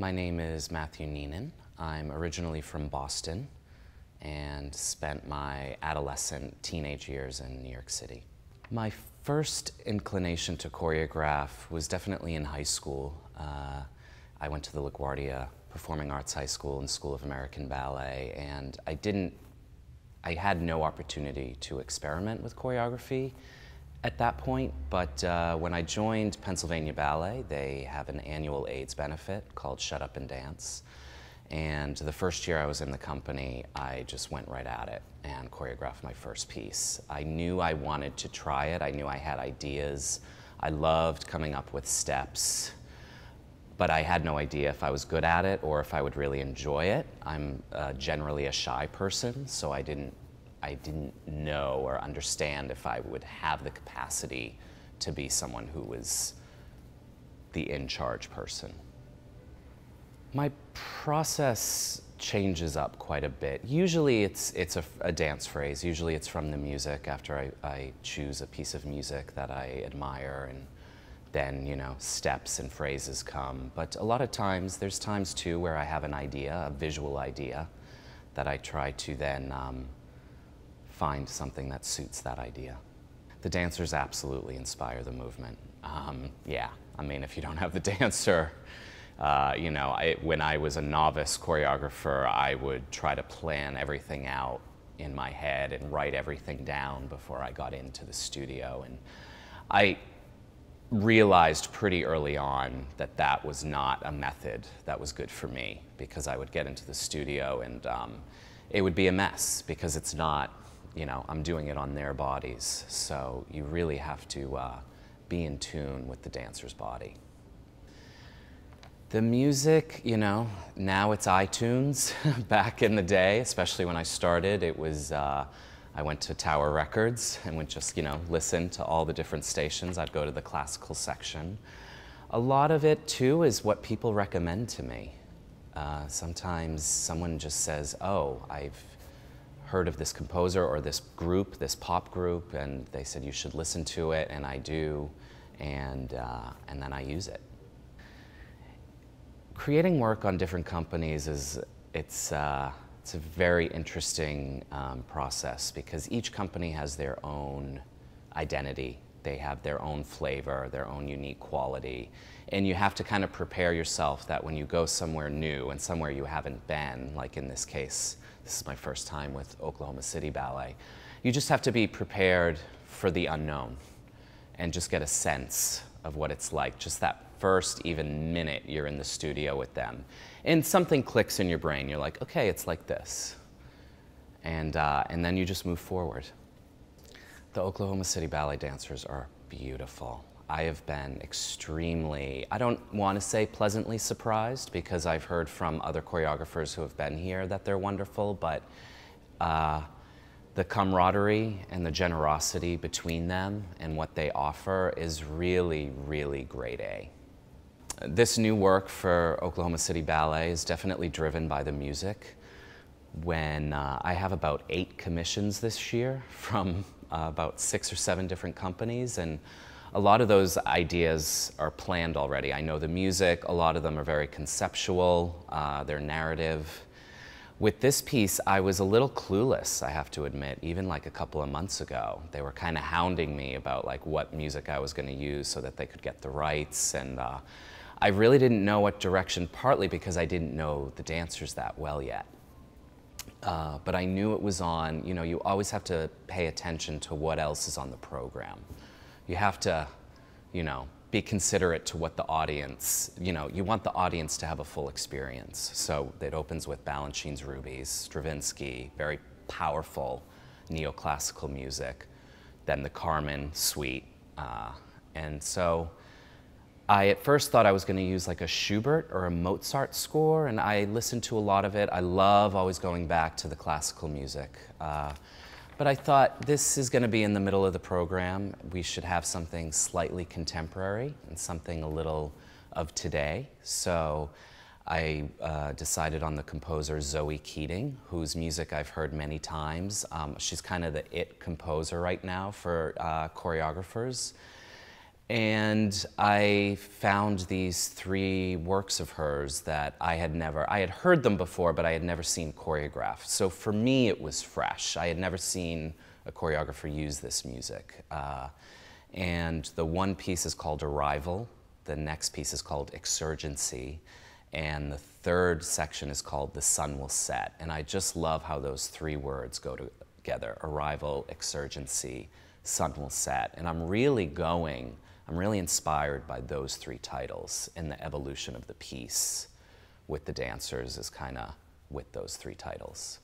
My name is Matthew Neenan. I'm originally from Boston and spent my adolescent teenage years in New York City. My first inclination to choreograph was definitely in high school. I went to the LaGuardia Performing Arts High School and School of American Ballet, and I had no opportunity to experiment with choreography at that point, but when I joined Pennsylvania Ballet, they have an annual AIDS benefit called Shut Up and Dance. And the first year I was in the company, I just went right at it and choreographed my first piece. I knew I wanted to try it. I knew I had ideas. I loved coming up with steps, but I had no idea if I was good at it or if I would really enjoy it. I'm generally a shy person, so I didn't know or understand if I would have the capacity to be someone who was the in-charge person. My process changes up quite a bit. Usually it's a dance phrase. Usually it's from the music after I choose a piece of music that I admire, and then, you know, steps and phrases come. But a lot of times, there's times too where I have an idea, a visual idea, that I try to then find something that suits that idea. The dancers absolutely inspire the movement. Yeah, I mean, if you don't have the dancer, you know, when I was a novice choreographer, I would try to plan everything out in my head and write everything down before I got into the studio. And I realized pretty early on that that was not a method that was good for me, because I would get into the studio and it would be a mess, because it's not, you know, I'm doing it on their bodies. So you really have to be in tune with the dancer's body. The music, you know, now it's iTunes. Back in the day, especially when I started, it was, I went to Tower Records and would just, you know, listen to all the different stations. I'd go to the classical section. A lot of it, too, is what people recommend to me. Sometimes someone just says, oh, I've heard of this composer or this group, this pop group, and they said you should listen to it, and I do, and then I use it. Creating work on different companies it's a very interesting process, because each company has their own identity. They have their own flavor, their own unique quality, and you have to kind of prepare yourself that when you go somewhere new and somewhere you haven't been, like in this case, this is my first time with Oklahoma City Ballet, you just have to be prepared for the unknown and just get a sense of what it's like, just that first even minute you're in the studio with them. And something clicks in your brain. You're like, okay, it's like this. And then you just move forward. The Oklahoma City Ballet dancers are beautiful. I have been extremely, I don't want to say pleasantly surprised, because I've heard from other choreographers who have been here that they're wonderful, but the camaraderie and the generosity between them and what they offer is really, really grade A. This new work for Oklahoma City Ballet is definitely driven by the music. When I have about 8 commissions this year from about 6 or 7 different companies, and a lot of those ideas are planned already. I know the music, a lot of them are very conceptual, they're narrative. With this piece, I was a little clueless, I have to admit, even like a couple of months ago. They were kind of hounding me about like what music I was going to use so that they could get the rights, and I really didn't know what direction, partly because I didn't know the dancers that well yet. But I knew it was on, you know, you always have to pay attention to what else is on the program. You have to, you know, be considerate to what the audience, you know, you want the audience to have a full experience. So it opens with Balanchine Rubies, Stravinsky, very powerful neoclassical music, then the Carmen suite. And so I at first thought I was going to use like a Schubert or a Mozart score, and I listened to a lot of it. I love always going back to the classical music. But I thought, this is going to be in the middle of the program. We should have something slightly contemporary and something a little of today. So I decided on the composer Zoe Keating, whose music I've heard many times. She's kind of the it composer right now for choreographers. And I found these 3 works of hers that I had heard them before, but I had never seen choreographed. So for me, it was fresh. I had never seen a choreographer use this music. And the one piece is called Arrival, the next piece is called Exurgency, and the third section is called The Sun Will Set. And I just love how those 3 words go together: Arrival, Exurgency, Sun Will Set. And I'm really inspired by those 3 titles, and the evolution of the piece with the dancers is kind of with those 3 titles.